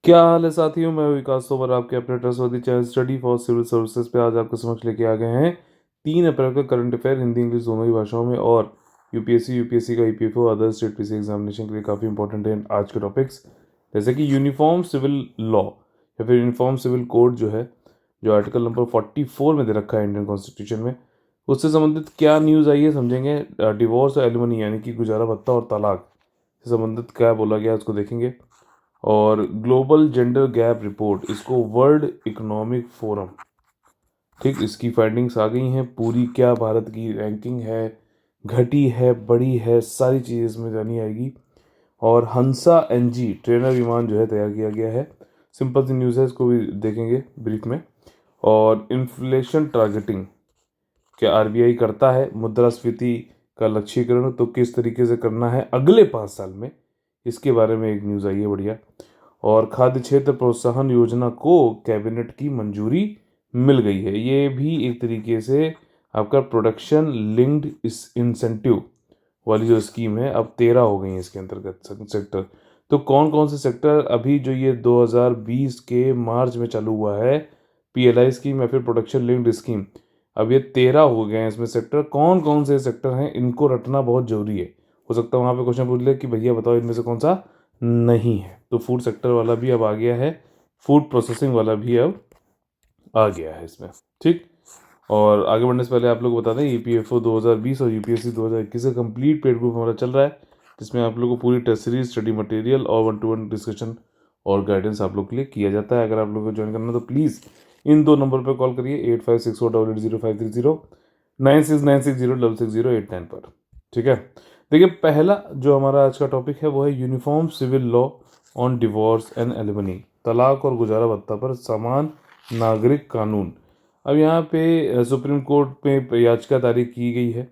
क्या हाल है साथियों, मैं विकास तोमर आपके अपने trustworthy channel study for civil services पे आज आपके समक्ष लेके आ गए हैं 3 अप्रैल का करंट अफेयर हिंदी इंग्लिश दोनों ही भाषाओं में। और यूपीएससी का EPFO other state PC examination के लिए काफ़ी इंपॉर्टेंट है आज के टॉपिक्स, जैसे कि यूनिफॉर्म सिविल लॉ या फिर यूनिफॉर्म सिविल कोड जो है, जो आर्टिकल नंबर 44 में दे रखा है इंडियन कॉन्स्टिट्यूशन में, उससे संबंधित क्या न्यूज़ आई है समझेंगे। डिवोर्स और एलिमनी यानी कि गुजारा भत्ता और तलाक से संबंधित क्या बोला गया उसको देखेंगे। और ग्लोबल जेंडर गैप रिपोर्ट, इसको वर्ल्ड इकोनॉमिक फोरम, ठीक, इसकी फाइंडिंग्स आ गई हैं पूरी। क्या भारत की रैंकिंग है, घटी है, बढ़ी है, सारी चीज़ें इसमें जानी आएगी। और हंसा एनजी ट्रेनर विमान जो है तैयार किया गया है। सिंपल सी न्यूज़ है, इसको भी देखेंगे ब्रीफ में। और इन्फ्लेशन टारगेटिंग क्या आरबीआई करता है, मुद्रास्फीति का लक्ष्यीकरण तो किस तरीके से करना है अगले 5 साल में, इसके बारे में एक न्यूज़ आई है बढ़िया। और खाद्य क्षेत्र प्रोत्साहन योजना को कैबिनेट की मंजूरी मिल गई है। ये भी एक तरीके से आपका प्रोडक्शन लिंक्ड इंसेंटिव वाली जो स्कीम है, अब 13 हो गई है इसके अंतर्गत सेक्टर। तो कौन कौन से सेक्टर अभी जो ये 2020 के मार्च में चालू हुआ है, पीएलआई स्कीम या फिर प्रोडक्शन लिंक्ड स्कीम, अब ये 13 हो गए हैं इसमें सेक्टर। कौन कौन से सेक्टर हैं इनको रटना बहुत ज़रूरी है। हो सकता है वहाँ पे क्वेश्चन पूछ ले कि भैया बताओ इनमें से कौन सा नहीं है, तो फूड सेक्टर वाला भी अब आ गया है, फूड प्रोसेसिंग वाला भी अब आ गया है इसमें, ठीक। और आगे बढ़ने से पहले आप लोग बता दें, ईपीएफओ 2020 और यूपीएससी 2021 का कंप्लीट पेड ग्रुप हमारा चल रहा है, जिसमें आप लोग को पूरी टेस्ट सीरीज, स्टडी मटेरियल और 1-to-1 डिस्कशन और गाइडेंस आप लोग के लिए किया जाता है। अगर आप लोग को ज्वाइन करना तो प्लीज़ इन 2 नंबर पर कॉल करिए, 8564880530, 9696066089 पर, ठीक है। देखिए, पहला जो हमारा आज का टॉपिक है वो है uniform civil law on divorce and alimony, तलाक और गुजारा भत्ता पर समान नागरिक कानून। अब यहाँ पे सुप्रीम कोर्ट में याचिका दायर की गई है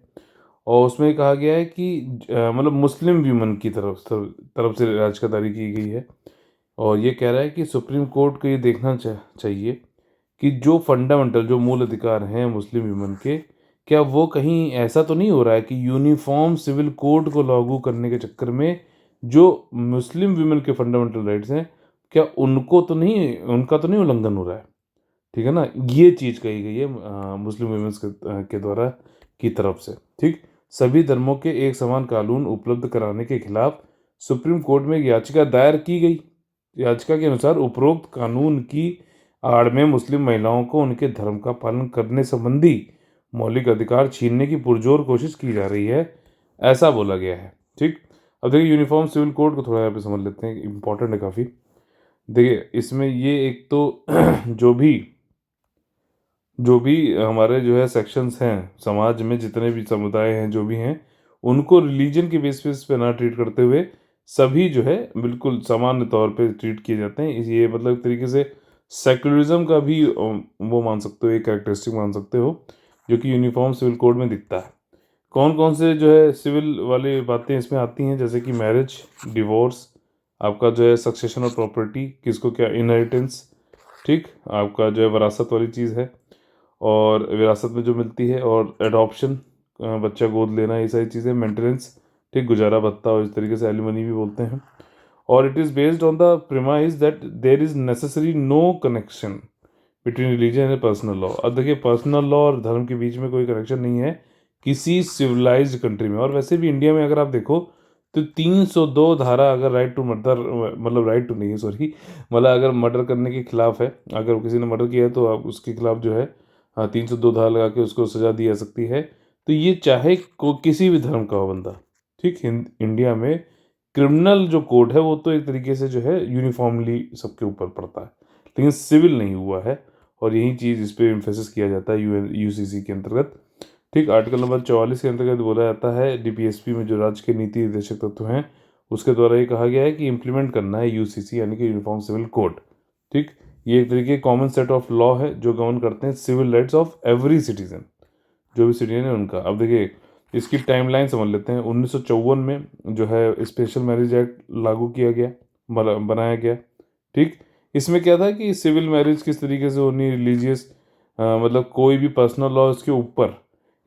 और उसमें कहा गया है कि मतलब मुस्लिम वीमन की तरफ से याचिका दायर की गई है। और ये कह रहा है कि सुप्रीम कोर्ट को ये देखना चाहिए कि जो फंडामेंटल, जो मूल अधिकार हैं मुस्लिम वीमन के, क्या वो कहीं ऐसा तो नहीं हो रहा है कि यूनिफॉर्म सिविल कोड को लागू करने के चक्कर में जो मुस्लिम वीमन के फंडामेंटल राइट्स हैं, क्या उनका तो नहीं उल्लंघन हो रहा है, ठीक है ना। ये चीज़ कही गई है मुस्लिम वीमेंस के द्वारा की तरफ से, ठीक। सभी धर्मों के एक समान कानून उपलब्ध कराने के खिलाफ सुप्रीम कोर्ट में एक याचिका दायर की गई। याचिका के अनुसार उपरोक्त कानून की आड़ में मुस्लिम महिलाओं को उनके धर्म का पालन करने संबंधी मौलिक अधिकार छीनने की पुरजोर कोशिश की जा रही है, ऐसा बोला गया है, ठीक। अब देखिए, यूनिफॉर्म सिविल कोड को थोड़ा यहाँ पे समझ लेते हैं, इंपॉर्टेंट है काफ़ी। देखिए, इसमें ये एक तो जो भी हमारे जो है सेक्शंस हैं समाज में, जितने भी समुदाय हैं जो भी हैं, उनको रिलीजन के बेसिस पे ना ट्रीट करते हुए सभी जो है बिल्कुल सामान्य तौर पे ट्रीट किए जाते हैं। ये मतलब एक तरीके से सेकुलरिज्म का भी वो मान सकते हो, एक कैरेक्टरिस्टिक मान सकते हो, जो कि यूनिफॉर्म सिविल कोड में दिखता है। कौन कौन से जो है सिविल वाली बातें इसमें आती हैं, जैसे कि मैरिज, डिवोर्स, आपका जो है सक्सेशन और प्रॉपर्टी, किसको क्या, इनहेरिटेंस, ठीक, आपका जो है विरासत वाली चीज़ है और विरासत में जो मिलती है, और एडॉप्शन, बच्चा गोद लेना, ये सारी चीज़ें, मेंटेनेंस, ठीक, गुजारा भत्ता, और इस तरीके से एलिमनी भी बोलते हैं। और it is based on the premise that there is necessary no connection between religion and personal law. अब देखिए, पर्सनल लॉ और धर्म के बीच में कोई कनेक्शन नहीं है किसी सिविलाइज्ड कंट्री में। और वैसे भी इंडिया में अगर आप देखो तो 302 धारा, अगर राइट टू मर्डर, मतलब राइट टू नहीं है, सॉरी, मतलब अगर मर्डर करने के खिलाफ है, अगर किसी ने मर्डर किया है तो आप उसके खिलाफ जो है 302 धारा लगा के उसको सजा दी जा सकती है। तो ये चाहे किसी भी धर्म का हो बंदा, ठीक, इंडिया में क्रिमिनल जो कोड है वो तो एक तरीके से जो है यूनिफॉर्मली सबके ऊपर पड़ता है, लेकिन सिविल नहीं हुआ है। और यही चीज़ इस पर एम्फेसिस किया जाता है यूसीसी के अंतर्गत, ठीक। आर्टिकल नंबर 44 के अंतर्गत बोला जाता है, डीपीएसपी में जो राज्य के नीति निर्देशक तत्व हैं उसके द्वारा ये कहा गया है कि इम्प्लीमेंट करना है यूसीसी यानी कि यूनिफॉर्म सिविल कोड, ठीक। ये एक तरीके कॉमन सेट ऑफ लॉ है जो गवर्न करते हैं civil rights of every citizen, जो भी सिटीजन है उनका। अब देखिए, इसकी टाइमलाइन समझ लेते हैं। 1954 में जो है स्पेशल मैरिज एक्ट लागू किया गया, बनाया गया, ठीक। इसमें क्या था कि सिविल मैरिज किस तरीके से होनी, रिलीजियस, मतलब कोई भी पर्सनल लॉ इसके ऊपर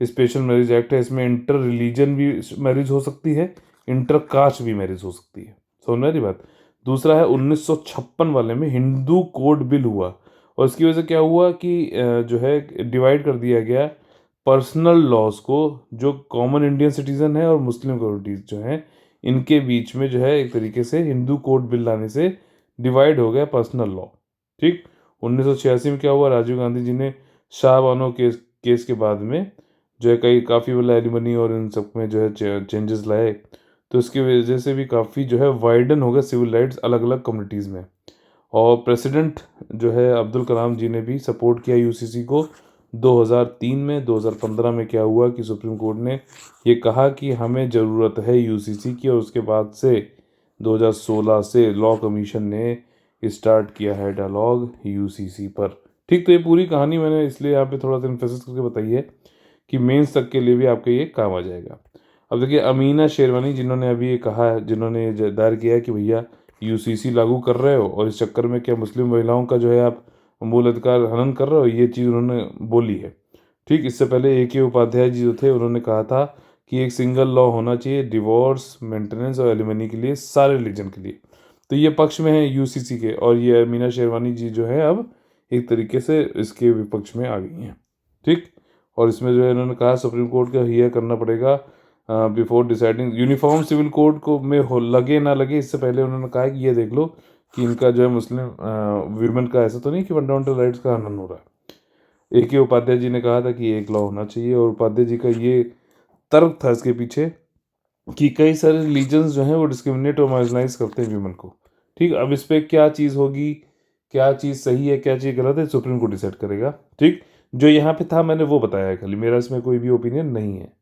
स्पेशल मैरिज एक्ट है, इसमें इंटर रिलीजन भी मैरिज हो सकती है, इंटर कास्ट भी मैरिज हो सकती है, समझ में आ रही बात। दूसरा है 1956 वाले में हिंदू कोड बिल हुआ, और इसकी वजह से क्या हुआ कि जो है डिवाइड कर दिया गया पर्सनल लॉज को, जो कॉमन इंडियन सिटीजन है और मुस्लिम कम्युनिटीज जो हैं इनके बीच में जो है एक तरीके से हिंदू कोड बिल लाने से डिवाइड हो गया पर्सनल लॉ। ठीक, 1986 में क्या हुआ, राजीव गांधी जी ने शाहबानो केस के बाद में जो है कई काफ़ी वाला एलिमनी और इन सब में जो है चेंजेस लाए, तो इसकी वजह से भी काफ़ी जो है वाइडन हो गया सिविल राइट्स अलग अलग कम्युनिटीज़ में। और प्रेसिडेंट जो है अब्दुल कलाम जी ने भी सपोर्ट किया यूसीसी को 2003 में। 2015 में क्या हुआ कि सुप्रीम कोर्ट ने ये कहा कि हमें ज़रूरत है यूसीसी की, और उसके बाद से 2016 से लॉ कमीशन ने स्टार्ट किया है डायलॉग यूसीसी पर। ठीक, तो ये पूरी कहानी मैंने इसलिए यहाँ पे थोड़ा सा इन्फेसिस करके बताई है कि मेंस तक के लिए भी आपके ये काम आ जाएगा। अब देखिए अमीना शेरवानी जिन्होंने अभी ये कहा है, जिन्होंने ये दायर किया है कि भैया यूसीसी लागू कर रहे हो और इस चक्कर में क्या मुस्लिम महिलाओं का जो है आप मूल अधिकार हनन कर रहे हो, ये चीज़ उन्होंने बोली है। ठीक, इससे पहले A K उपाध्याय जी जो थे उन्होंने कहा था कि एक सिंगल लॉ होना चाहिए डिवोर्स, मेंटेनेंस और एलिमनी के लिए, सारे रिलीजन के लिए। तो ये पक्ष में है यूसीसी के, और ये अमीना शेरवानी जी जो है अब एक तरीके से इसके विपक्ष में आ गई हैं। ठीक, और इसमें जो है इन्होंने कहा सुप्रीम कोर्ट का हियर करना पड़ेगा before deciding uniform civil code को में हो लगे ना लगे, इससे पहले उन्होंने कहा है कि ये देख लो कि इनका जो है मुस्लिम वीमेन का ऐसा तो नहीं कि फंडामेंटल राइट्स का हनन हो रहा है। A K उपाध्याय जी ने कहा था कि एक लॉ होना चाहिए, और उपाध्याय जी का ये तर्क था इसके पीछे कि कई सारे रिलीजन्स जो हैं वो डिस्क्रिमिनेट और मार्जिनाइज करते हैं वीमेन को। ठीक, अब इस पर क्या चीज़ होगी, क्या चीज़ सही है क्या चीज़ गलत है, सुप्रीम कोर्ट डिसाइड करेगा। ठीक, जो यहाँ पे था मैंने वो बताया है खाली, मेरा इसमें कोई भी ओपिनियन नहीं है।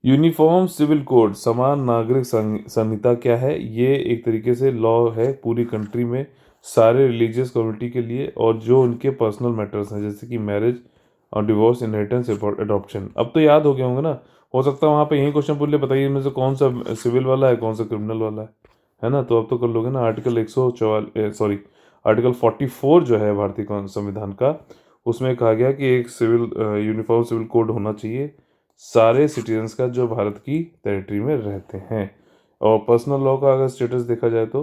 यूनिफॉर्म सिविल कोड, समान नागरिक संहिता क्या है, ये एक तरीके से लॉ है पूरी कंट्री में सारे रिलीजियस कम्युनिटी के लिए, और जो उनके पर्सनल मैटर्स हैं जैसे कि मैरिज और डिवोर्स, इनहेरिटेंस, अडॉप्शन। अब तो याद हो गया होंगे ना, हो सकता है वहाँ पे यही क्वेश्चन पूछ ले, बताइए इनमें से कौन सा सिविल वाला है कौन सा क्रिमिनल वाला है ना। तो अब तो कर लोगे ना। आर्टिकल 144 सॉरी आर्टिकल 44 जो है भारतीय संविधान का, उसमें कहा गया कि एक सिविल यूनिफॉर्म सिविल कोड होना चाहिए सारे सिटीजन्स का जो भारत की टेरिटरी में रहते हैं। और पर्सनल लॉ का अगर स्टेटस देखा जाए तो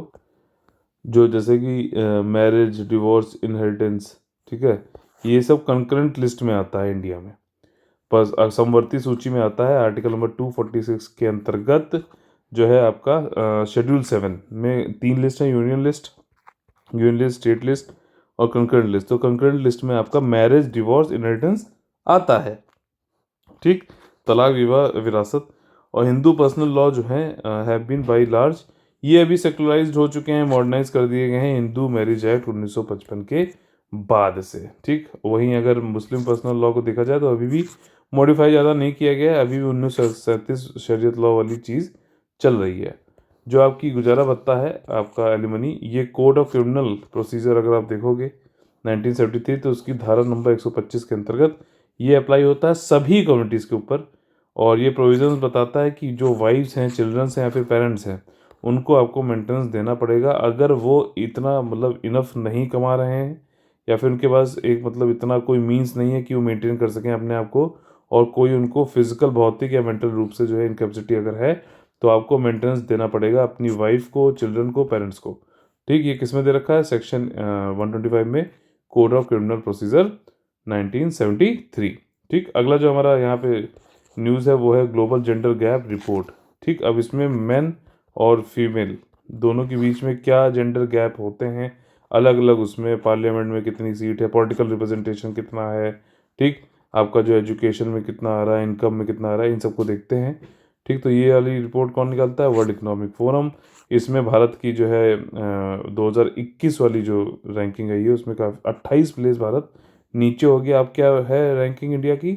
जो जैसे कि मैरिज, डिवोर्स, इनहेरिटेंस, ठीक है, ये सब कंकरेंट लिस्ट में आता है इंडिया में, पर समवर्ती सूची में आता है आर्टिकल नंबर 246 के अंतर्गत। जो है आपका शेड्यूल 7 में 3 लिस्ट है, यूनियन लिस्ट, स्टेट लिस्ट और कंकरेंट लिस्ट। तो कंकरेंट लिस्ट में आपका मैरिज, डिवोर्स, इनहेरिटेंस आता है। ठीक, तलाक, विवाह, विरासत और हिंदू पर्सनल लॉ जो हैं हैव बीन बाई लार्ज, ये अभी सेकुलराइज्ड हो चुके हैं, मॉडर्नाइज कर दिए गए हैं हिंदू मैरिज एक्ट 1955 के बाद से। ठीक, वहीं अगर मुस्लिम पर्सनल लॉ को देखा जाए तो अभी भी मॉडिफाई ज़्यादा नहीं किया गया है, अभी भी 1937 शरीयत लॉ वाली चीज़ चल रही है। जो आपकी गुजारा भत्ता है, आपका एलिमनी, ये कोड ऑफ क्रिमिनल प्रोसीजर अगर आप देखोगे 1973 तो उसकी धारा नंबर 125 के अंतर्गत ये अप्लाई होता है सभी कम्युनिटीज़ के ऊपर। और ये प्रोविजंस बताता है कि जो वाइफ्स हैं, चिल्ड्रंस हैं या फिर पेरेंट्स हैं, उनको आपको मेंटेनेंस देना पड़ेगा अगर वो इतना मतलब इनफ नहीं कमा रहे हैं, या फिर उनके पास एक मतलब इतना कोई मीन्स नहीं है कि वो मेंटेन कर सकें अपने आप को, और कोई उनको फिजिकल, भौतिक या मेंटल रूप से जो है इनकेपेसिटी अगर है, तो आपको मेंटेनेंस देना पड़ेगा अपनी वाइफ को, चिल्ड्रन को, पेरेंट्स को। ठीक, ये किस में दे रखा है, सेक्शन 125 में, कोड ऑफ क्रिमिनल प्रोसीजर 1973। ठीक, अगला जो हमारा यहाँ पे न्यूज़ है वो है ग्लोबल जेंडर गैप रिपोर्ट। ठीक, अब इसमें मेन और फीमेल दोनों के बीच में क्या जेंडर गैप होते हैं अलग अलग, उसमें पार्लियामेंट में कितनी सीट है, पॉलिटिकल रिप्रेजेंटेशन कितना है, ठीक, आपका जो एजुकेशन में कितना आ रहा है, इनकम में कितना आ रहा है, इन सबको देखते हैं। ठीक, तो ये वाली रिपोर्ट कौन निकालता है, वर्ल्ड इकोनॉमिक फोरम। इसमें भारत की जो है 2021 वाली जो रैंकिंग है ये, उसमें काफ़ी 28 प्लेस भारत नीचे हो गया। अब क्या है रैंकिंग इंडिया की,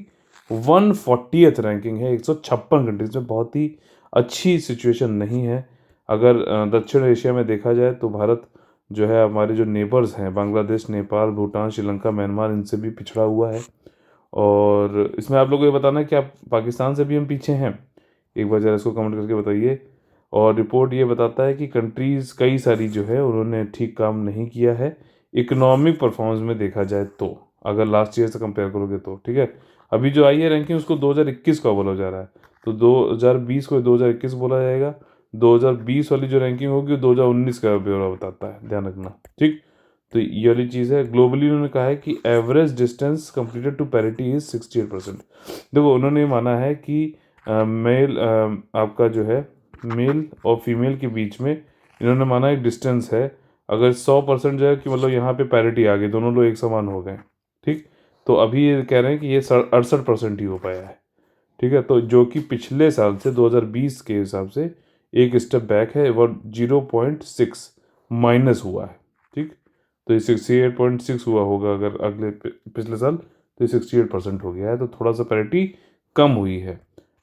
140th रैंकिंग है 156 कंट्रीज में। बहुत ही अच्छी सिचुएशन नहीं है। अगर दक्षिण एशिया में देखा जाए तो भारत जो है हमारे जो नेबर्स हैं, बांग्लादेश, नेपाल, भूटान, श्रीलंका, म्यांमार, इनसे भी पिछड़ा हुआ है। और इसमें आप लोगों को ये बताना है कि आप पाकिस्तान से भी हम पीछे हैं, एक बार ज़रा इसको कमेंट करके बताइए। और रिपोर्ट ये बताता है कि कंट्रीज़ कई सारी जो है उन्होंने ठीक काम नहीं किया है इकोनॉमिक परफॉर्मेंस में देखा जाए तो, अगर लास्ट ईयर से कंपेयर करोगे तो। ठीक है, अभी जो आई है रैंकिंग उसको 2021 का बोला जा रहा है, तो 2020 को 2021 बोला जाएगा, 2020 वाली जो रैंकिंग होगी 2019 का ब्यौरा बताता है, ध्यान रखना। ठीक, तो ये वाली चीज़ है। ग्लोबली उन्होंने कहा है कि average distance completed to parity is 68%। देखो उन्होंने ये माना है कि मेल आपका जो है मेल और फीमेल के बीच में इन्होंने माना एक डिस्टेंस है, अगर 100% जो है कि मतलब यहाँ पे पैरिटी आ गई, दोनों लोग एक समान हो गए। ठीक, तो अभी ये कह रहे हैं कि ये 68% ही हो पाया है। ठीक है, तो जो कि पिछले साल से 2020 के हिसाब से एक स्टेप बैक है, वो 0.6 माइनस हुआ है। ठीक, तो ये 68.6 हुआ होगा अगर अगले पिछले साल, तो ये 68% हो गया है, तो थोड़ा सा पैरिटी कम हुई है।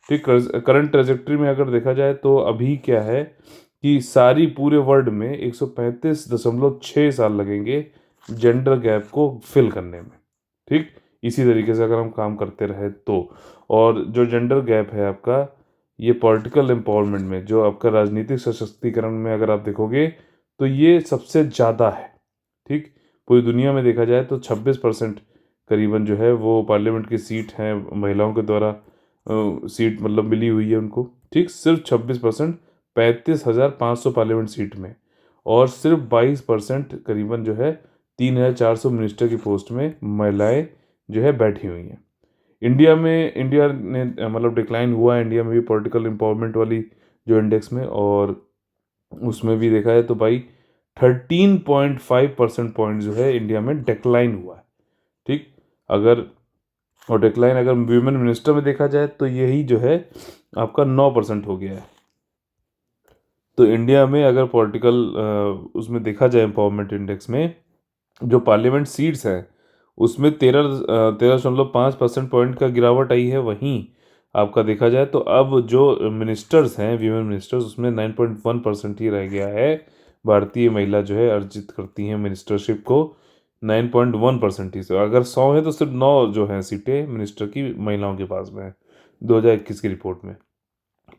ठीक, करंट ट्रेजेक्ट्री में अगर देखा जाए तो अभी क्या है कि सारी पूरे वर्ल्ड में 135.6 साल लगेंगे जेंडर गैप को फिल करने में। ठीक, इसी तरीके से अगर हम काम करते रहे तो। और जो जेंडर गैप है आपका, ये पॉलिटिकल एम्पावरमेंट में, जो आपका राजनीतिक सशक्तिकरण में अगर आप देखोगे तो ये सबसे ज़्यादा है। ठीक, पूरी दुनिया में देखा जाए तो 26% करीबन जो है वो पार्लियामेंट की सीट हैं महिलाओं के द्वारा सीट मतलब मिली हुई है उनको। ठीक, सिर्फ 26%, 35,500 पार्लियामेंट सीट में, और सिर्फ 22% करीबन जो है 3,400 मिनिस्टर की पोस्ट में महिलाएं जो है बैठी हुई हैं। इंडिया ने मतलब डिक्लाइन हुआ है इंडिया में भी पॉलिटिकल एम्पावरमेंट वाली जो इंडेक्स में, और उसमें भी देखा है तो भाई 13.5% पॉइंट जो है इंडिया में डिक्लाइन हुआ है। ठीक, अगर और डिक्लाइन अगर वीमेन मिनिस्टर में देखा जाए तो यही जो है आपका 9% हो गया है। तो इंडिया में अगर पॉलिटिकल उसमें देखा जाए एम्पावरमेंट इंडेक्स में, जो पार्लियामेंट सीट्स हैं उसमें 13.5% पॉइंट का गिरावट आई है। वहीं आपका देखा जाए तो अब जो मिनिस्टर्स हैं वीमेन मिनिस्टर्स, उसमें 9.1% ही रह गया है। भारतीय महिला जो है अर्जित करती हैं मिनिस्टरशिप को 9.1% ही से। अगर 100 है तो सिर्फ 9 जो हैं सीटें मिनिस्टर की महिलाओं के पास में है 2021 की रिपोर्ट में।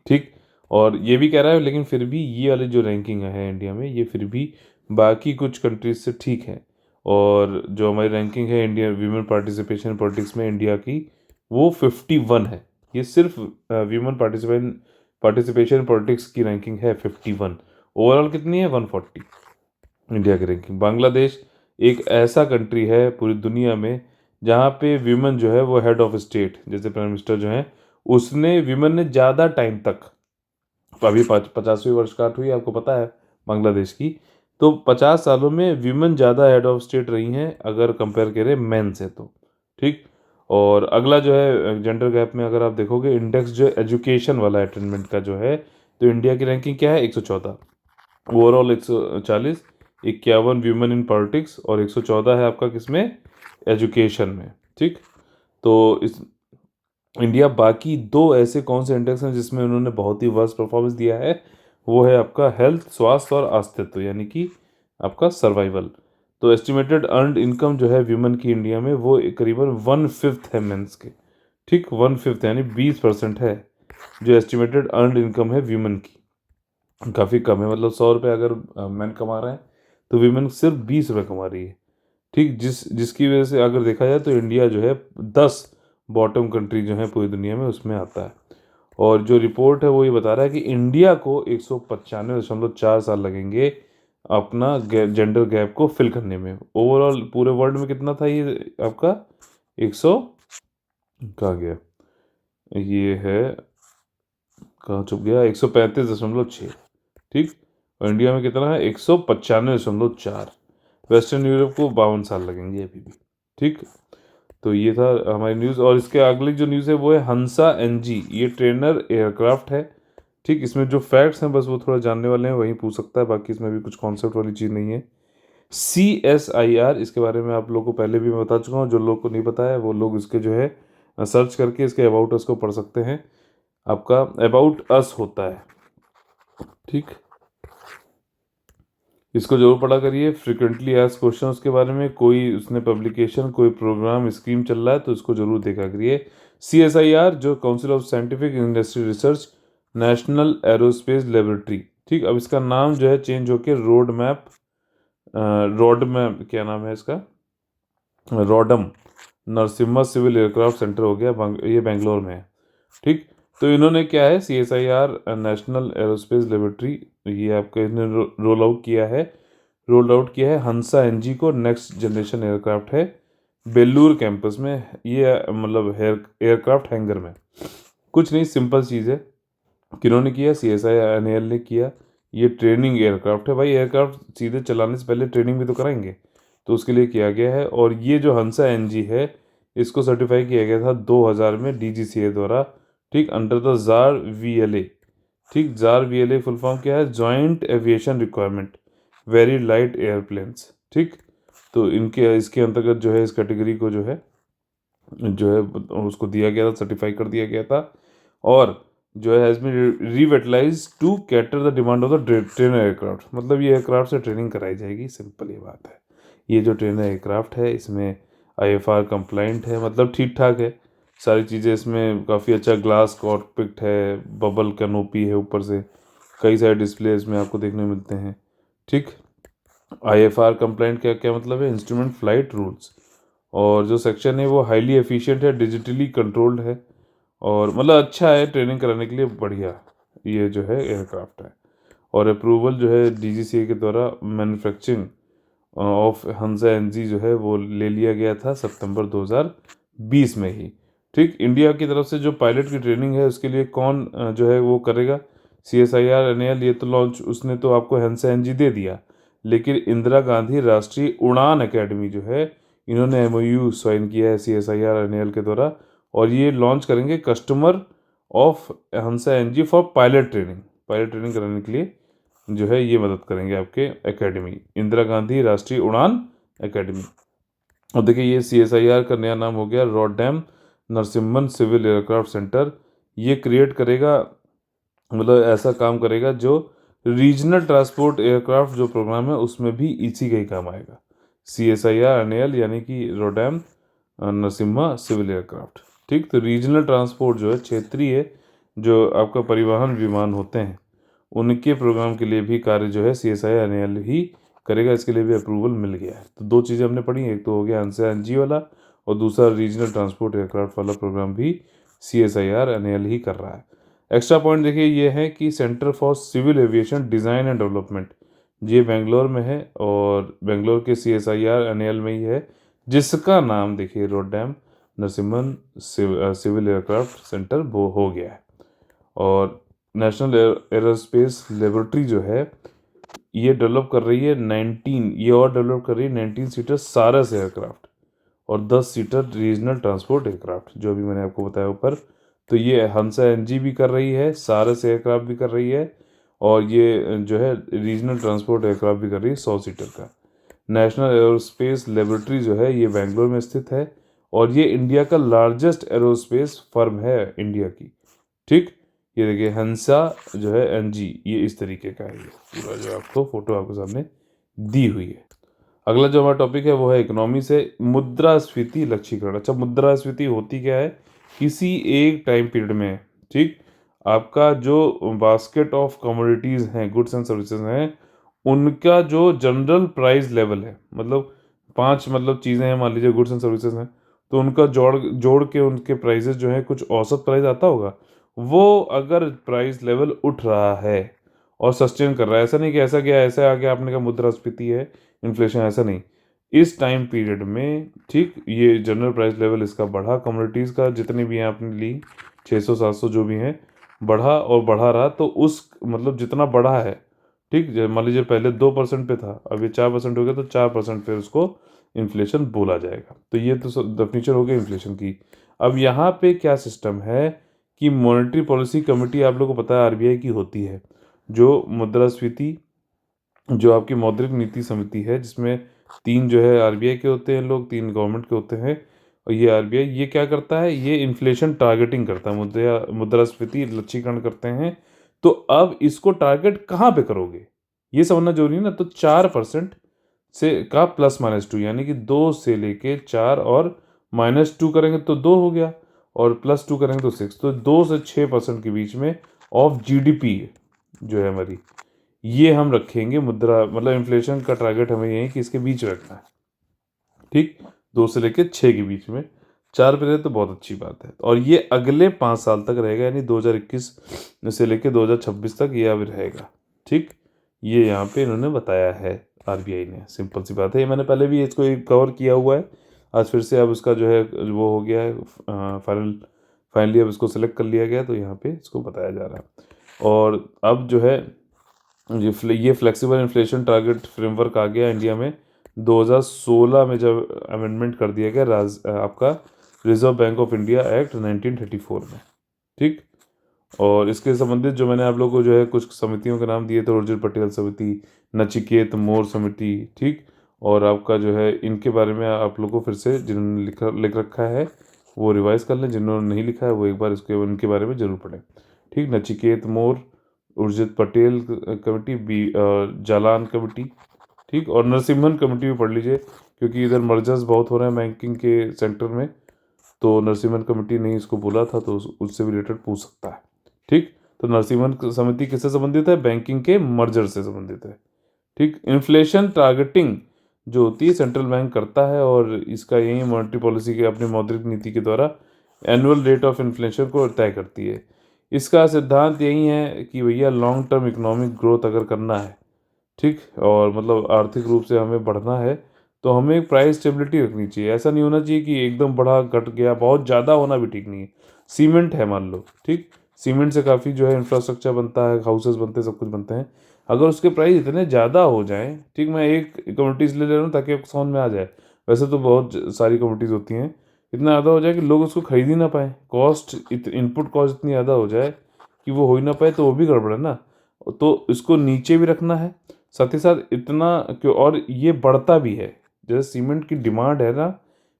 ठीक, और ये भी कह रहा है लेकिन फिर भी ये वाली जो रैंकिंग है इंडिया में, ये फिर भी बाकी कुछ कंट्रीज से ठीक है। और जो हमारी रैंकिंग है इंडिया वीमेन पार्टिसिपेशन पॉलिटिक्स में इंडिया की, वो 51 है। ये सिर्फ वीमेन पार्टिसिपेशन पॉलिटिक्स की रैंकिंग है 51। ओवरऑल कितनी है? 140 इंडिया की रैंकिंग। बांग्लादेश एक ऐसा कंट्री है पूरी दुनिया में जहाँ पे विमेन जो है वो हेड ऑफ स्टेट, जैसे प्राइम मिनिस्टर जो हैं, उसने विमेन ने ज़्यादा टाइम तक, अभी 50वीं वर्षगांठ हुई आपको पता है बांग्लादेश की, तो 50 सालों में विमेन ज़्यादा हेड ऑफ स्टेट रही हैं अगर कंपेयर करें मैन से तो। ठीक, और अगला जो है जेंडर गैप में अगर आप देखोगे इंडेक्स जो एजुकेशन वाला अटेनमेंट का जो है, तो इंडिया की रैंकिंग क्या है? 114, ओवरऑल 140, 51 व्यूमेन इन पॉलिटिक्स, और 114 है आपका किसमें? एजुकेशन में। ठीक, तो इस इंडिया बाकी दो ऐसे कौन से इंडेक्स हैं जिसमें उन्होंने बहुत ही वर्स्ट परफॉर्मेंस दिया है, वो है आपका हेल्थ, स्वास्थ्य और अस्तित्व, यानी कि आपका सर्वाइवल। तो एस्टिमेटेड अर्नड इनकम जो है व्यूमन की इंडिया में, वो करीबन 1/5 है मेंस के। ठीक, 1/5 यानी 20% है जो एस्टिमेटेड अर्नड इनकम है व्यूमन की। काफ़ी कम है, मतलब 100 रुपये अगर मैन कमा रहे हैं तो वीमेन सिर्फ 20 रुपये कमा रही है। ठीक, जिसकी वजह से अगर देखा जाए तो इंडिया जो है 10 बॉटम कंट्री जो है पूरी दुनिया में उसमें आता है। और जो रिपोर्ट है वो ये बता रहा है कि इंडिया को 195.4 साल लगेंगे अपना जेंडर गैप को फिल करने में। ओवरऑल पूरे वर्ल्ड में कितना था ये आपका? 100 कहाँ गया ये है, कहाँ छुप गया? 135.6। ठीक, और इंडिया में कितना है? 195.4। वेस्टर्न यूरोप को 52 साल लगेंगे अभी भी। ठीक, तो ये था हमारी न्यूज़। और इसके अगली जो न्यूज़ है वो है हंसा एनजी, ये ट्रेनर एयरक्राफ्ट है। ठीक, इसमें जो फैक्ट्स हैं बस वो थोड़ा जानने वाले हैं वही पूछ सकता है, बाकी इसमें भी कुछ कॉन्सेप्ट वाली चीज़ नहीं है। CSIR, इसके बारे में आप लोगों को पहले भी मैं बता चुका हूँ, जो लोग को नहीं पता है वो लोग इसके जो है सर्च करके इसके अबाउट अस को पढ़ सकते हैं। आपका अबाउट अस होता है। ठीक, इसको जरूर पढ़ा करिए। फ्रिक्वेंटली आस्क्ड क्वेश्चंस के बारे में कोई उसने पब्लिकेशन, कोई प्रोग्राम स्कीम चल रहा है तो इसको जरूर देखा करिए। CSIR जो council of scientific industry research, national aerospace laboratory. ठीक, अब इसका नाम जो है चेंज होकर रोड मैप क्या नाम है इसका? Roddam Narasimha civil aircraft centre हो गया। ये बेंगलोर में है। ठीक, तो इन्होंने क्या है, CSIR नेशनल एरोस्पेस लेबोरेटरी, ये आपका इन्होंने रोल आउट किया है हंसा NG को। नेक्स्ट जनरेशन एयरक्राफ्ट है, बेल्लूर कैंपस में। ये मतलब एयरक्राफ्ट हैंगर में, कुछ नहीं, सिंपल चीज़ है। किन्होंने किया, CSIR ने किया। ये ट्रेनिंग एयरक्राफ्ट है भाई, एयरक्राफ्ट सीधे चलाने से पहले ट्रेनिंग भी तो कराएंगे, तो उसके लिए किया गया है। और ये जो हंसा NG है, इसको सर्टिफाई किया गया था 2000 में DGCA द्वारा, ठीक, अंडर द जार VLA। ठीक, जार VLA फुल फॉर्म क्या है, joint aviation requirement very light airplanes. ठीक, तो इनके इसके अंतर्गत जो है इस कैटेगरी को जो है उसको दिया गया था, सर्टिफाई कर दिया गया था। और जो है has been revitalise to cater the demand of the trainer aircraft. मतलब ये एयरक्राफ्ट से ट्रेनिंग कराई जाएगी, सिंपल ये बात है। ये जो ट्रेनर एयरक्राफ्ट है इसमें IFR कंप्लाइंट है, मतलब ठीक ठाक है सारी चीज़ें। इसमें काफ़ी अच्छा ग्लास कॉकपिट है, बबल कैनोपी है ऊपर से, कई सारे डिस्प्ले इसमें आपको देखने मिलते हैं। ठीक, IFR कंप्लाइंट क्या क्या मतलब है, इंस्ट्रूमेंट फ्लाइट रूल्स। और जो सेक्शन है वो हाईली एफिशिएंट है, डिजिटली कंट्रोल्ड है, और मतलब अच्छा है ट्रेनिंग कराने के लिए, बढ़िया ये जो है एयरक्राफ्ट है। और अप्रूवल जो है DGCA के द्वारा मैन्युफैक्चरिंग ऑफ हंसा NG जो है वो ले लिया गया था सितंबर 2020 में ही। ठीक, इंडिया की तरफ से जो पायलट की ट्रेनिंग है उसके लिए कौन जो है वो करेगा, CSIR NAL। ये तो लॉन्च उसने तो आपको हंसा NG दे दिया, लेकिन इंदिरा गांधी राष्ट्रीय उड़ान अकेडमी जो है, इन्होंने MOU साइन किया है CSIR NAL के द्वारा, और ये लॉन्च करेंगे customer of Hansa NG for pilot training कराने के लिए जो है ये मदद करेंगे आपके एकेडमी, इंदिरा गांधी राष्ट्रीय उड़ान अकेडमी। और देखिए ये CSIR का नया नाम हो गया रॉडैम नरसिम्हन सिविल एयरक्राफ्ट सेंटर। ये क्रिएट करेगा, मतलब ऐसा काम करेगा जो रीजनल ट्रांसपोर्ट एयरक्राफ्ट जो प्रोग्राम है उसमें भी इसी का ही काम आएगा। CSIR NAL यानी कि रोडैम नरसिम्हा सिविल एयरक्राफ्ट। ठीक, तो रीजनल ट्रांसपोर्ट जो है, क्षेत्रीय जो आपका परिवहन विमान होते हैं, उनके प्रोग्राम के लिए भी कार्य जो है CSIR NAL ही करेगा। इसके लिए भी अप्रूवल मिल गया है। तो दो चीज़ें हमने पढ़ी, एक तो हो गया हंसा NG वाला, और दूसरा रीजनल ट्रांसपोर्ट एयरक्राफ्ट वाला प्रोग्राम भी CSIR NAL ही कर रहा है। एक्स्ट्रा पॉइंट देखिए ये है कि centre for civil aviation design and development, ये बेंगलोर में है, और बेंगलोर के CSIR NAL में ही है, जिसका नाम देखिए रोडैम नरसिम्हन सिविल एयरक्राफ्ट सेंटर वो हो गया है। और नेशनल एरोस्पेस लेबोरेटरी जो है ये डेवलप कर रही है 19 सीटर सारस एयरक्राफ्ट और 10 सीटर रीजनल ट्रांसपोर्ट एयरक्राफ्ट, जो अभी मैंने आपको बताया ऊपर। तो ये हंसा NG भी कर रही है, सारस एयरक्राफ्ट भी कर रही है, और ये जो है रीजनल ट्रांसपोर्ट एयरक्राफ्ट भी कर रही है 100 सीटर का। नेशनल एरोस्पेस लेबोरेटरी जो है ये बेंगलोर में स्थित है, और ये इंडिया का लार्जेस्ट एरोस्पेस फर्म है इंडिया की। ठीक, ये देखिए हंसा जो है NG, ये इस तरीके का है, ये पूरा जो आपको फोटो आपके सामने दी हुई है। अगला जो हमारा टॉपिक है वो है इकोनॉमी से, मुद्रास्फीति लक्षीकरण। अच्छा, मुद्रास्फीति होती क्या है, किसी एक टाइम पीरियड में, ठीक, आपका जो बास्केट ऑफ कमोडिटीज़ हैं, गुड्स एंड सर्विसेज हैं, उनका जो जनरल प्राइस लेवल है, मतलब 5 मतलब चीज़ें हैं, मान लीजिए गुड्स एंड सर्विसेज हैं, तो उनका जोड़ जोड़ के उनके प्राइसेस जो है, कुछ औसत प्राइस आता होगा, वो अगर प्राइस लेवल उठ रहा है और सस्टेन कर रहा है, ऐसा नहीं कि ऐसा गया ऐसा आ गया आपने कहा मुद्रास्फीति है, इन्फ्लेशन, ऐसा नहीं, इस टाइम पीरियड में, ठीक, ये जनरल प्राइस लेवल इसका बढ़ा, कमोडिटीज़ का जितनी भी हैं आपने ली 600 700 जो भी हैं, बढ़ा और बढ़ा रहा, तो उस मतलब जितना बढ़ा है, ठीक, मान लीजिए पहले 2% पे था, अब ये 4% हो गया, तो 4% पे उसको इन्फ्लेशन बोला जाएगा। तो ये तो डेफिनेशन हो गई इन्फ्लेशन की। अब यहाँ पे क्या सिस्टम है कि मॉनेटरी पॉलिसी कमेटी आप लोगों को पता है RBI की होती है, जो मुद्रास्फीति, जो आपकी मौद्रिक नीति समिति है, जिसमें 3 जो है RBI के होते हैं लोग, 3 गवर्नमेंट के होते हैं, और ये RBI ये क्या करता है, ये इन्फ्लेशन टारगेटिंग करता है, मुद्रास्फीति लक्षीकरण करते हैं। तो अब इसको टारगेट कहाँ पे करोगे ये समझना जरूरी है ना। तो 4% से का +-2, यानी कि 2 से लेके 4, और -2 करेंगे तो 2 हो गया, और +2 करेंगे तो 6, तो 2 से 6% के बीच में ऑफ GDP जो है हमारी, ये हम रखेंगे मुद्रा, मतलब इन्फ्लेशन का टारगेट हमें ये है कि इसके बीच रखना है। ठीक, 2 से लेके 6 के बीच में 4 पे रहे तो बहुत अच्छी बात है, और ये अगले 5 साल तक रहेगा, यानी 2021 से लेकर 2026 तक ये अब रहेगा। ठीक, ये यहाँ पे इन्होंने बताया है आरबीआई ने। सिंपल सी बात है, ये मैंने पहले भी इसको कवर किया हुआ है, आज फिर से अब उसका जो है वो हो गया है फाइनली अब इसको सेलेक्ट कर लिया गया, तो यहाँ पे इसको बताया जा रहा है। और अब जो है ये फ्लेक्सिबल इन्फ्लेशन टारगेट फ्रेमवर्क आ गया इंडिया में 2016 में, जब अमेंडमेंट कर दिया गया आपका reserve bank of India act 1934 में। ठीक, और इसके संबंधित जो मैंने आप लोगों को जो है कुछ समितियों के नाम दिए थे, उर्जित पटेल समिति, नचिकेत मोर समिति। ठीक, और आपका जो है इनके बारे में आप लोगों को फिर से जिन्होंने लिख रखा है वो रिवाइज कर लें, जिन्होंने नहीं लिखा है वो एक बार इसके उनके बारे में जरूर पढ़ें। ठीक, नचिकेत मोर, उर्जित पटेल कमेटी, जालान कमेटी। ठीक, और नरसिम्हन कमेटी भी पढ़ लीजिए, क्योंकि इधर मर्जर्स बहुत हो रहे हैं बैंकिंग के सेक्टर में, तो नरसिम्हन कमेटी ने इसको बोला था, तो उससे भी रिलेटेड पूछ सकता है। ठीक, तो नरसिम्हन समिति किससे संबंधित है? बैंकिंग के मर्जर से संबंधित है। ठीक, इन्फ्लेशन टारगेटिंग जो होती है सेंट्रल बैंक करता है, और इसका यही मॉनेटरी पॉलिसी के अपनी मौद्रिक नीति के द्वारा एनुअल रेट ऑफ इन्फ्लेशन को तय करती है। इसका सिद्धांत यही है कि भैया लॉन्ग टर्म इकोनॉमिक ग्रोथ अगर करना है, ठीक, और मतलब आर्थिक रूप से हमें बढ़ना है, तो हमें एक प्राइस स्टेबिलिटी रखनी चाहिए। ऐसा नहीं होना चाहिए कि एकदम बढ़ा घट गया, बहुत ज़्यादा होना भी ठीक नहीं है। सीमेंट है मान लो, ठीक, सीमेंट से काफ़ी जो है इंफ्रास्ट्रक्चर बनता है, हाउसेस बनते हैं, सब कुछ बनते हैं। अगर उसके प्राइस इतने ज़्यादा हो जाएं, ठीक, मैं एक कम्युनिटीज़ ले रहा हूँ ताकि आपको समझ में आ जाए, वैसे तो बहुत सारी कम्युनिटीज़ होती हैं, इतना ज़्यादा हो जाए कि लोग उसको खरीद ही ना पाए, इनपुट कॉस्ट इतनी ज़्यादा हो जाए कि वो हो ही ना पाए, तो वो भी गड़बड़ है ना। तो इसको नीचे भी रखना है, साथ ही साथ इतना क्यों, और ये बढ़ता भी है, जैसे सीमेंट की डिमांड है ना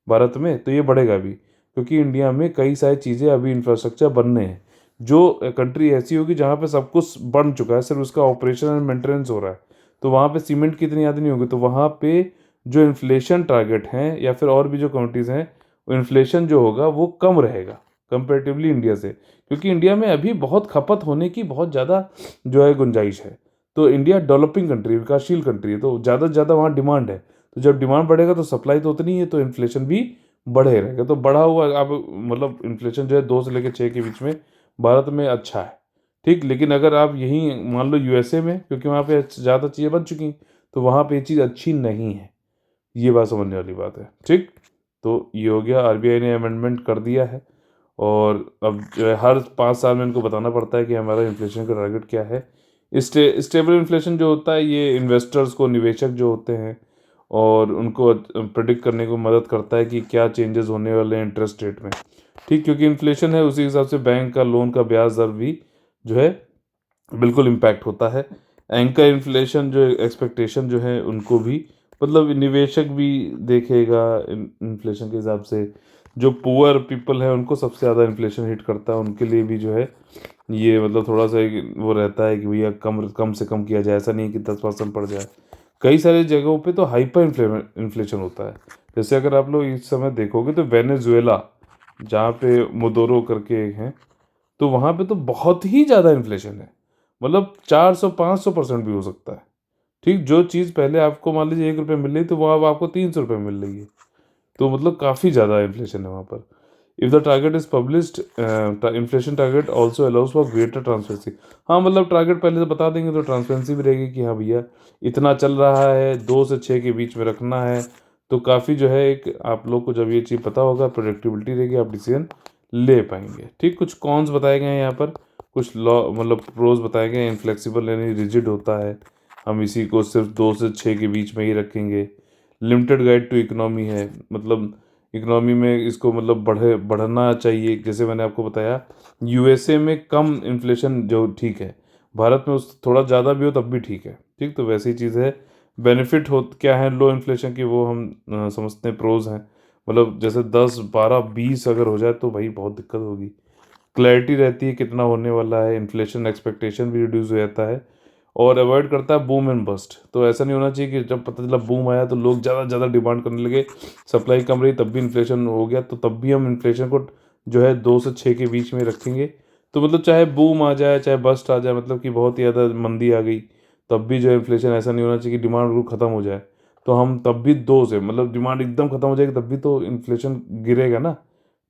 भारत में, तो ये बढ़ेगा भी, क्योंकि इंडिया में कई सारी चीज़ें अभी इंफ्रास्ट्रक्चर बनने हैं। जो कंट्री ऐसी होगी जहाँ पे सब कुछ बन चुका है, सिर्फ उसका ऑपरेशन एंड मेंटेनेंस हो रहा है, तो वहाँ पे सीमेंट की इतनी याद नहीं होगी, तो वहाँ पे जो इन्फ्लेशन टारगेट हैं या फिर और भी जो कम्युनिटीज़ हैं, इन्फ्लेशन जो होगा वो कम रहेगा कंपेरेटिवली इंडिया से, क्योंकि इंडिया में अभी बहुत खपत होने की बहुत ज़्यादा जो है गुंजाइश है। तो इंडिया डेवलपिंग कंट्री, विकासशील कंट्री है, तो ज़्यादा से ज़्यादा वहाँ डिमांड है, तो जब डिमांड बढ़ेगा तो सप्लाई तो उतनी है, तो इन्फ्लेशन भी बढ़े रहेगा। तो बढ़ा हुआ अब मतलब इन्फ्लेशन जो है 2 से लेकर 6 के बीच में भारत में अच्छा है। ठीक, लेकिन अगर आप यहीं मान लो यूएसए में, क्योंकि वहाँ पे ज़्यादा चीज़ें बन चुकी, तो वहाँ पे ये चीज़ अच्छी नहीं है, ये बात समझने वाली बात है। ठीक, तो ये हो गया, आरबीआई ने अमेंडमेंट कर दिया है, और अब जो है हर 5 साल में इनको बताना पड़ता है कि हमारा इन्फ्लेशन का टारगेट क्या है। स्टेबल इन्फ्लेशन जो होता है ये इन्वेस्टर्स को, निवेशक जो होते हैं, और उनको प्रिडिक्ट करने को मदद करता है कि क्या चेंजेस होने वाले हैं इंटरेस्ट रेट में। ठीक, क्योंकि इन्फ्लेशन है उसी हिसाब से बैंक का लोन का ब्याज दर भी जो है बिल्कुल इम्पैक्ट होता है। एंकर इन्फ्लेशन जो एक्सपेक्टेशन जो है उनको भी, मतलब निवेशक भी देखेगा इन्फ्लेशन के हिसाब से। जो पुअर पीपल है उनको सबसे ज़्यादा इन्फ्लेशन हिट करता है, उनके लिए भी जो है ये मतलब थोड़ा सा वो रहता है कि भैया कम कम से कम किया जाए, ऐसा नहीं है कि 10% पड़ जाए। कई सारी जगहों पे तो हाइपर इन्फ्लेशन होता है। जैसे अगर आप लोग इस समय देखोगे तो वेनेजुएला, जहाँ पे मोदोरो करके एक हैं, तो वहाँ पे तो बहुत ही ज़्यादा इन्फ्लेशन है, मतलब 400-500% भी हो सकता है। ठीक, जो चीज़ पहले आपको मान लीजिए 1 रुपये मिल रही थी, वो अब आपको 300 रुपये मिल रही है, तो मतलब काफ़ी ज़्यादा इन्फ्लेशन है वहाँ पर। If the target is published, inflation target also allows for greater transparency. हाँ, मतलब टारगेट पहले से बता देंगे तो ट्रांसपेरेंसी भी रहेगी कि हाँ भैया इतना चल रहा है, 2 से 6 के बीच में रखना है, तो काफ़ी जो है एक आप लोग को जब ये चीज़ पता होगा, प्रोडक्टिबिलिटी रहेगी, आप डिसीजन ले पाएंगे। ठीक, कुछ कॉन्स बताए गए हैं यहाँ पर, कुछ लॉ मतलब प्रोज बताए गए हैं। इनफ्लेक्सिबल यानी रिजिड होता है, हम इसी को सिर्फ 2 से 6 के बीच में ही रखेंगे। लिमिटेड गाइड टू इकोनॉमी है, मतलब इकोनॉमी में इसको मतलब बढ़ना चाहिए। जैसे मैंने आपको बताया यूएसए में कम इन्फ्लेशन जो ठीक है, भारत में उस थोड़ा ज़्यादा भी हो तब भी ठीक है। ठीक, तो वैसी चीज़ है। बेनिफिट हो क्या है लो इन्फ्लेशन की, वो हम समझते हैं प्रोज हैं, मतलब जैसे 10, 12, 20 अगर हो जाए तो भाई बहुत दिक्कत होगी। क्लैरिटी रहती है कितना होने वाला है, इन्फ्लेशन एक्सपेक्टेशन भी रिड्यूस हो जाता है, और अवॉइड करता है बूम एंड बस्ट। तो ऐसा नहीं होना चाहिए कि जब पता चला बूम आया तो लोग ज़्यादा ज़्यादा डिमांड करने लगे, सप्लाई कम रही तब भी इन्फ्लेशन हो गया, तो तब भी हम इन्फ्लेशन को जो है 2 से 6 के बीच में रखेंगे। तो मतलब चाहे बूम आ जाए चाहे बस्ट आ जाए, मतलब कि बहुत ही ज़्यादा मंदी आ गई, तब भी जो है इन्फ्लेशन ऐसा नहीं होना चाहिए कि डिमांड बिल्कुल ख़त्म हो जाए, तो हम तब भी 2 से, मतलब डिमांड एकदम ख़त्म हो जाएगी तब भी तो इन्फ्लेशन गिरेगा ना।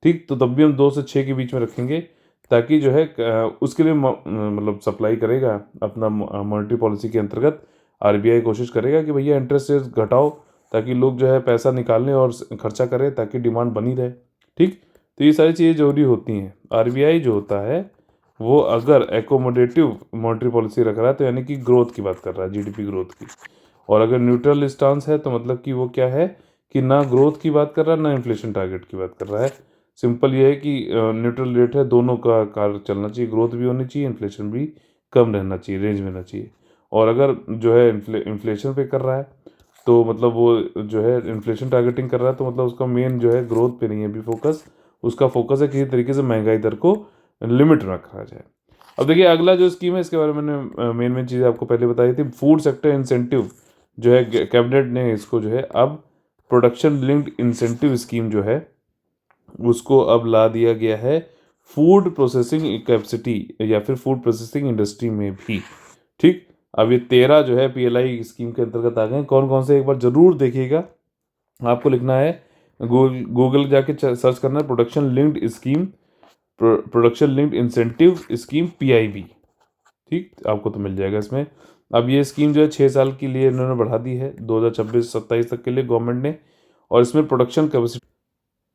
ठीक, तो तब भी हम 2 से 6 के बीच में रखेंगे, ताकि जो है उसके लिए मतलब सप्लाई करेगा अपना मॉनेटरी पॉलिसी के अंतर्गत आरबीआई कोशिश करेगा कि भैया इंटरेस्ट रेट घटाओ, ताकि लोग जो है पैसा निकालने और खर्चा करें, ताकि डिमांड बनी रहे। ठीक, तो ये सारी चीज़ें जरूरी होती हैं। आरबीआई जो होता है वो अगर एकोमोडेटिव मॉनेटरी पॉलिसी रख रहा है तो यानी कि ग्रोथ की बात कर रहा है, जीडीपी ग्रोथ की। और अगर न्यूट्रल स्टांस है तो मतलब कि वो क्या है कि ना ग्रोथ की बात कर रहा है ना इन्फ्लेशन टारगेट की बात कर रहा है। सिंपल ये है कि न्यूट्रल रेट है, दोनों का कार्य चलना चाहिए, ग्रोथ भी होनी चाहिए, इन्फ्लेशन भी कम रहना चाहिए, रेंज में रहना चाहिए। और अगर जो है इन्फ्लेशन पे कर रहा है तो मतलब वो जो है इन्फ्लेशन टारगेटिंग कर रहा है, तो मतलब उसका मेन जो है ग्रोथ पे नहीं है अभी फोकस, उसका फोकस है किसी तरीके से महंगाई दर को लिमिट में रखा जाए। अब देखिए अगला जो स्कीम है इसके बारे में मैंने मेन मेन चीज़ें आपको पहले बताई थी। फूड सेक्टर इंसेंटिव जो है कैबिनेट ने इसको जो है अब प्रोडक्शन लिंक्ड इंसेंटिव स्कीम जो है उसको अब ला दिया गया है फूड प्रोसेसिंग कैपेसिटी या फिर फूड प्रोसेसिंग इंडस्ट्री में भी। ठीक, अब ये 13 जो है पीएलआई स्कीम के अंतर्गत आ गए हैं। कौन कौन से एक बार जरूर देखिएगा, आपको लिखना है गूगल जाके सर्च करना है production linked scheme, production linked incentive scheme PIB. ठीक, आपको तो मिल जाएगा इसमें। अब ये स्कीम जो है 6 साल के लिए इन्होंने बढ़ा दी है, 2026-27 तक के लिए गवर्नमेंट ने। और इसमें प्रोडक्शन कैपेसिटी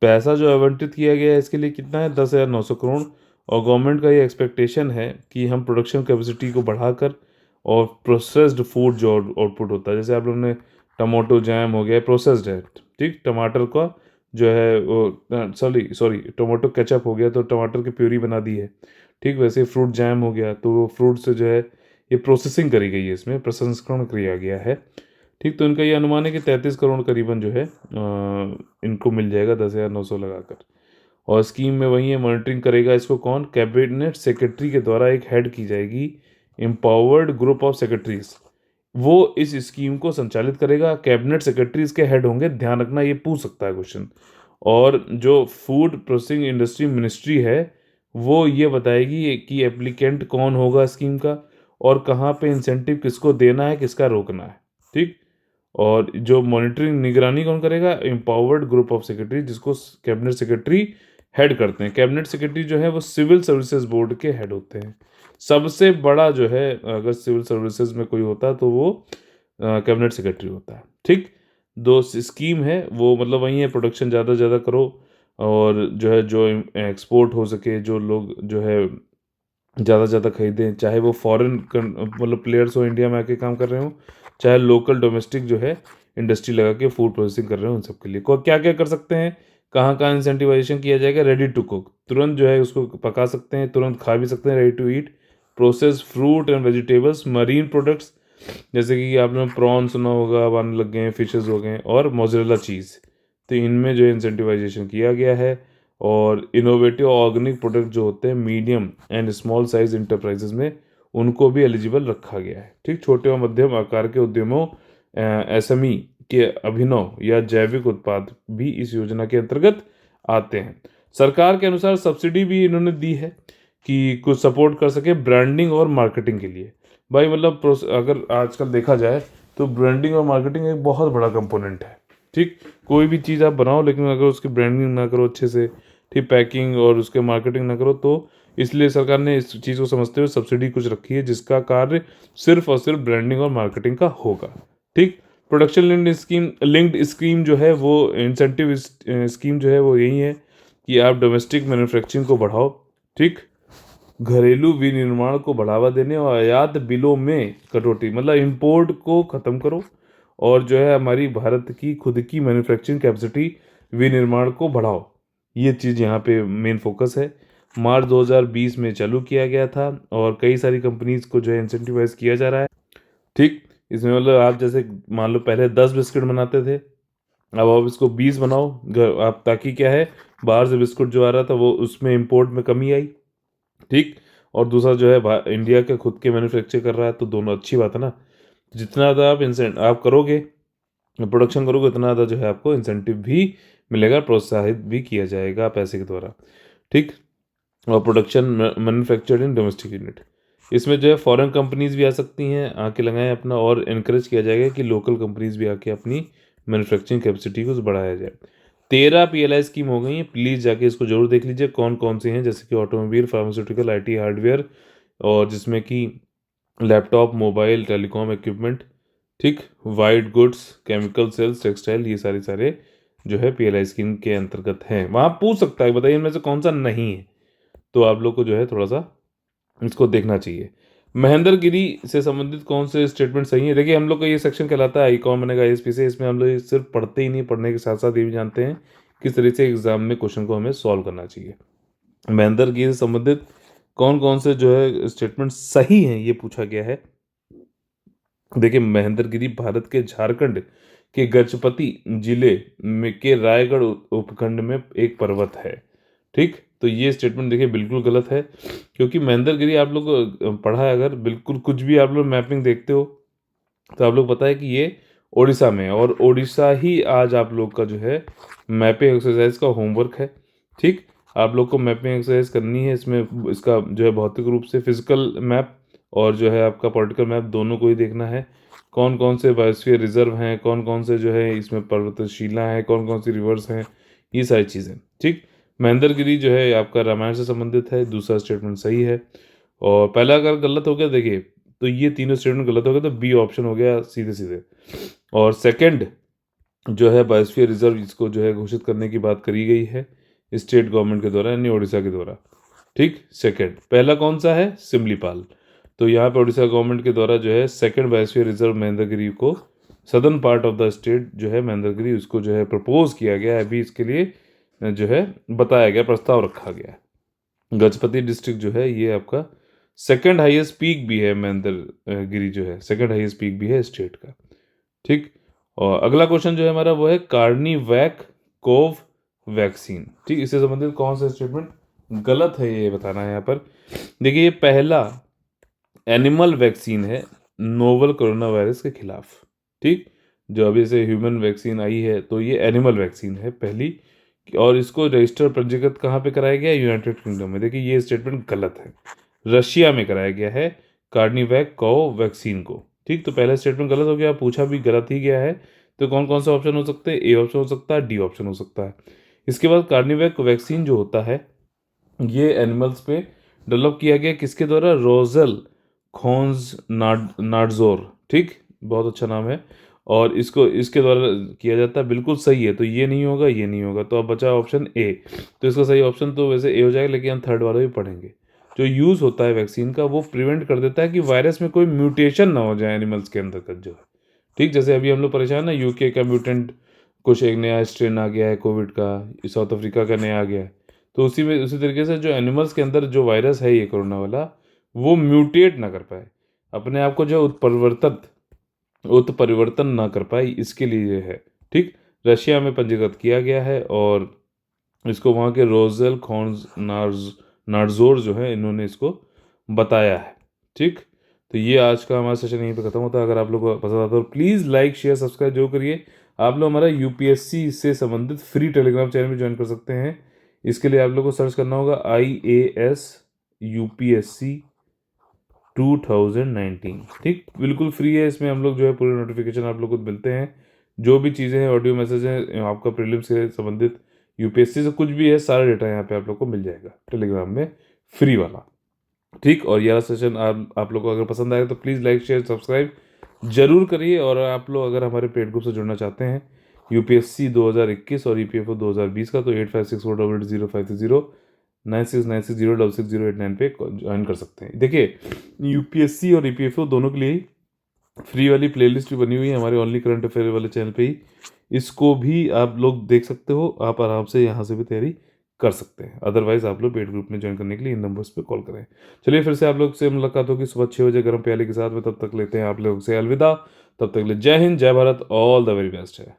पैसा जो आवंटित किया गया है इसके लिए कितना है, 10,900 करोड़। और गवर्नमेंट का ये एक्सपेक्टेशन है कि हम प्रोडक्शन कैपेसिटी को बढ़ाकर और प्रोसेस्ड फूड जो आउटपुट होता है, जैसे आप लोगों ने टमाटो जैम हो गया, प्रोसेस्ड है। ठीक, टमाटर का जो है वो सॉरी टमाटो केचप हो गया तो टमाटर की प्यूरी बना दी है। ठीक, वैसे फ्रूट जैम हो गया तो फ्रूट से जो है ये प्रोसेसिंग करी गई है, इसमें प्रसंस्करण किया गया है। ठीक, तो इनका ये अनुमान है कि 33 करोड़ करीबन जो है इनको मिल जाएगा 10,900 लगाकर। और स्कीम में वही है, मॉनिटरिंग करेगा इसको कौन, कैबिनेट सेक्रेटरी के द्वारा एक हेड की जाएगी एम्पावर्ड ग्रुप ऑफ सेक्रेटरीज, वो इस स्कीम को संचालित करेगा। कैबिनेट सेक्रेटरी इसके हेड होंगे, ध्यान रखना ये पूछ सकता है क्वेश्चन। और जो फूड प्रोसेसिंग इंडस्ट्री मिनिस्ट्री है वो ये बताएगी कि एप्लीकेंट कौन होगा स्कीम का और कहाँ पे इंसेंटिव किसको देना है, किसका रोकना है। ठीक, और जो मॉनिटरिंग निगरानी कौन करेगा, एम्पावर्ड ग्रुप ऑफ सेक्रेटरी, जिसको कैबिनेट सेक्रेटरी हेड करते हैं। कैबिनेट सेक्रेटरी जो है वो सिविल सर्विसेज बोर्ड के हेड होते हैं। सबसे बड़ा जो है अगर सिविल सर्विसेज में कोई होता है तो वो कैबिनेट सेक्रेटरी होता है। ठीक, दो स्कीम है वो मतलब वही है, प्रोडक्शन ज़्यादा से ज़्यादा करो और जो है जो एक्सपोर्ट हो सके, जो लोग जो है ज़्यादा से ज़्यादा खरीदें, चाहे वो फॉरेन मतलब प्लेयर्स हो इंडिया में आके काम कर रहे हो, चाहे लोकल डोमेस्टिक जो है इंडस्ट्री लगा के फूड प्रोसेसिंग कर रहे हो, उन सब के लिए को क्या क्या कर सकते हैं, कहाँ कहाँ इंसेंटिवाइजेशन किया जाएगा। रेडी टू कुक, तुरंत जो है उसको पका सकते हैं, तुरंत खा भी सकते हैं, ready to eat. Process fruit and vegetables, marine products जैसे कि आपने प्रॉन सुना होगा, आने लग गए हैं, फिशेज हो गए, और मोज़रेला चीज़, तो इनमें जो है इंसेंटिवाइजेशन किया गया है। और इनोवेटिव ऑर्गेनिक प्रोडक्ट जो होते हैं medium and small size enterprises में, उनको भी एलिजिबल रखा गया है। ठीक, छोटे और मध्यम आकार के उद्यमों एसएमई के अभिनव या जैविक उत्पाद भी इस योजना के अंतर्गत आते हैं। सरकार के अनुसार सब्सिडी भी इन्होंने दी है कि कुछ सपोर्ट कर सके ब्रांडिंग और मार्केटिंग के लिए। भाई मतलब अगर आजकल देखा जाए तो ब्रांडिंग और मार्केटिंग एक बहुत बड़ा कंपोनेंट है। ठीक, कोई भी चीज़ आप बनाओ लेकिन अगर उसकी ब्रांडिंग ना करो अच्छे से, ठीक, पैकिंग और उसके मार्केटिंग ना करो, तो इसलिए सरकार ने इस चीज़ को समझते हुए सब्सिडी कुछ रखी है जिसका कार्य सिर्फ और सिर्फ ब्रांडिंग और मार्केटिंग का होगा। ठीक, प्रोडक्शन लिंक्ड स्कीम जो है वो इंसेंटिव स्कीम जो है वो यही है कि आप डोमेस्टिक मैन्युफैक्चरिंग को बढ़ाओ। ठीक, घरेलू विनिर्माण को बढ़ावा देने और आयात बिलों में कटौती, मतलब इंपोर्ट को ख़त्म करो और जो है हमारी भारत की खुद की मैन्युफैक्चरिंग कैपेसिटी विनिर्माण को बढ़ाओ। ये चीज़ यहाँ पे मेन फोकस है। मार्च 2020 में चालू किया गया था और कई सारी कंपनीज को जो है इंसेंटिवाइज किया जा रहा है। ठीक, इसमें मतलब आप जैसे मान लो पहले 10 बिस्किट बनाते थे, अब आप इसको 20 बनाओ घर आप, ताकि क्या है बाहर से बिस्कुट जो आ रहा था वो उसमें इंपोर्ट में कमी आई। ठीक, और दूसरा जो है इंडिया के खुद के मैन्युफैक्चर कर रहा है, तो दोनों अच्छी बात है ना। जितना ज़्यादा आप करोगे, प्रोडक्शन करोगे, उतना ज़्यादा जो है आपको इंसेंटिव भी मिलेगा, प्रोत्साहित भी किया जाएगा पैसे के द्वारा। ठीक, और production manufactured in domestic unit, इसमें जो है फॉरेन कंपनीज भी आ सकती हैं, आके लगाएं अपना, और इनक्रेज किया जाएगा कि लोकल कंपनीज भी आके अपनी मैन्युफैक्चरिंग कैपेसिटी को बढ़ाया जाए। 13 PLI स्कीम हो गई हैं, प्लीज़ जाके इसको जरूर देख लीजिए कौन कौन सी हैं, जैसे कि ऑटोमोबाइल, फार्मास्यूटिकल, IT हार्डवेयर, और जिसमें कि लैपटॉप, मोबाइल, टेलीकॉम इक्विपमेंट, ठीक, white goods, chemical sales, textile, ये सारे जो है PLI स्कीम के अंतर्गत हैं। वहाँ पूछ सकता है बताइए इनमें से कौन सा नहीं है, तो आप लोग को जो है थोड़ा सा इसको देखना चाहिए। महेंद्र गिरी से संबंधित कौन से स्टेटमेंट सही है? देखिए, हम लोग का ये सेक्शन कहलाता है कौन बनेगा ISP से। इसमें हम लोग ये सिर्फ पढ़ते ही नहीं, पढ़ने के साथ साथ ये भी जानते हैं किस तरीके से एग्जाम में क्वेश्चन को हमें सॉल्व करना चाहिए। महेंद्र गिरी से संबंधित कौन कौन से जो है स्टेटमेंट सही हैं ये पूछा गया है। देखिए, महेंद्रगिरी भारत के झारखंड के गजपति जिले में के रायगढ़ उपखंड में एक पर्वत है, ठीक। तो ये स्टेटमेंट देखिए बिल्कुल गलत है, क्योंकि महेंद्रगिरी आप लोग पढ़ा है अगर, बिल्कुल कुछ भी आप लोग मैपिंग देखते हो तो आप लोग पता है कि ये ओडिशा में है, और ओडिशा ही आज आप लोग का जो है मैपिंग एक्सरसाइज का होमवर्क है, ठीक। आप लोग को मैपिंग एक्सरसाइज करनी है, इसमें इसका जो है भौतिक रूप से फिजिकल मैप और जो है आपका पॉलिटिकल मैप दोनों को ही देखना है। कौन कौन से बायोस्फीयर रिजर्व हैं, कौन कौन से जो है इसमें पर्वतशिला हैं, कौन कौन सी रिवर्स हैं, ये सारी चीज़ें, ठीक। महेंद्रगिरी जो है आपका रामायण से संबंधित है, दूसरा स्टेटमेंट सही है। और पहला अगर गलत हो गया देखिए, तो ये तीनों स्टेटमेंट गलत हो गए, तो बी ऑप्शन हो गया सीधे सीधे। और सेकंड जो है बायोस्फीयर रिजर्व, इसको जो है घोषित करने की बात करी गई है स्टेट गवर्नमेंट के द्वारा, यानी उड़ीसा के द्वारा, ठीक। सेकंड, पहला कौन सा है? सिमलीपाल। तो यहाँ पे उड़ीसा गवर्नमेंट के द्वारा जो है सेकंड बायोस्फीयर रिजर्व महेंद्रगिरी को southern part of the state जो है महेंद्रगिरी, उसको जो है प्रपोज किया गया है, अभी इसके लिए जो है बताया गया, प्रस्ताव रखा गया है। गजपति डिस्ट्रिक्ट जो है ये आपका सेकंड हाईएस्ट पीक भी है, महेंद्रगिरी जो है सेकंड हाईएस्ट पीक भी है स्टेट का, ठीक। और अगला क्वेश्चन जो है हमारा वो है कार्निवैक कोव वैक्सीन, ठीक। इससे संबंधित कौन सा स्टेटमेंट गलत है ये बताना है यहाँ पर। देखिए, ये पहला एनिमल वैक्सीन है नोवल कोरोना वायरस के खिलाफ, ठीक। जो अभी से ह्यूमन वैक्सीन आई है तो ये एनिमल वैक्सीन है पहली, और इसको रजिस्टर पंजीकृत कहाँ पे कराया गया है? यूनाइटेड किंगडम में। देखिए, ये स्टेटमेंट गलत है, रशिया में कराया गया है कार्निवैक को वैक्सीन को, ठीक। तो पहला स्टेटमेंट गलत हो गया, पूछा भी गलत ही गया है। तो कौन कौन सा ऑप्शन हो सकते हैं? ए ऑप्शन हो सकता है, डी ऑप्शन हो सकता है। इसके बाद कार्निवैक वैक्सीन जो होता है ये एनिमल्स पे डेवलप किया गया, किसके द्वारा? रोजल खोन्स नाडजोर, ठीक। बहुत अच्छा नाम है, और इसको इसके द्वारा किया जाता है, बिल्कुल सही है। तो ये नहीं होगा, ये नहीं होगा, तो अब बचा ऑप्शन ए। तो इसका सही ऑप्शन तो वैसे ए हो जाएगा, लेकिन हम थर्ड वाला भी पढ़ेंगे। जो यूज़ होता है वैक्सीन का, वो प्रिवेंट कर देता है कि वायरस में कोई म्यूटेशन ना हो जाए एनिमल्स के अंतर्गत जो है, ठीक। जैसे अभी हम लोग परेशान है, UK का म्यूटेंट, कुछ एक नया स्ट्रेन आ गया है कोविड का, साउथ अफ्रीका का नया आ गया है। तो उसी में उसी तरीके से जो एनिमल्स के अंदर जो वायरस है ये कोरोना वाला, वो म्यूटेट ना कर पाए, अपने आप को जो उत्परिवर्तन ना कर पाए, इसके लिए ये है, ठीक। रशिया में पंजीकृत किया गया है, और इसको वहाँ के रोजेल खॉन्स नार्जोर जो है इन्होंने इसको बताया है, ठीक। तो ये आज का हमारा सेशन यहीं पे खत्म होता है। अगर आप लोग को पसंद आता है तो प्लीज़ लाइक शेयर सब्सक्राइब जरूर करिए। आप लोग हमारा UPSC से संबंधित फ्री टेलीग्राम चैनल में ज्वाइन कर सकते हैं। इसके लिए आप लोग को सर्च करना होगा IAS UPSC 2019, ठीक। बिल्कुल फ्री है, इसमें हम लोग जो है पूरे नोटिफिकेशन आप लोग को मिलते हैं, जो भी चीज़ें हैं, ऑडियो मैसेज हैं आपका प्रीलिम्स से संबंधित, UPSC से कुछ भी है, सारा डेटा यहाँ पे आप लोग को मिल जाएगा टेलीग्राम में, फ्री वाला, ठीक। और यह सेशन आप लोग को अगर पसंद आए तो प्लीज़ लाइक शेयर सब्सक्राइब जरूर करिए। और आप लोग अगर हमारे पेड ग्रुप से जुड़ना चाहते हैं UPSC 2021 और EPFO 2020 का, तो 8564000530 9696066089 पे ज्वाइन कर सकते हैं। देखिए, UPSC और EPFO दोनों के लिए ही फ्री वाली प्लेलिस्ट भी बनी हुई है हमारे ओनली करंट अफेयर वाले चैनल पे ही, इसको भी आप लोग देख सकते हो, आप आराम से यहाँ से भी तैयारी कर सकते हैं। अदरवाइज आप लोग पेड ग्रुप में ज्वाइन करने के लिए इन नंबर्स पे कॉल करें। चलिए, फिर से आप लोग से मुलाकात होगी सुबह 6 बजे गर्म प्याले के साथ में, तब तक लेते हैं आप लोग से अलविदा। तब तक ले जय हिंद, जय Bharat, all the very best है।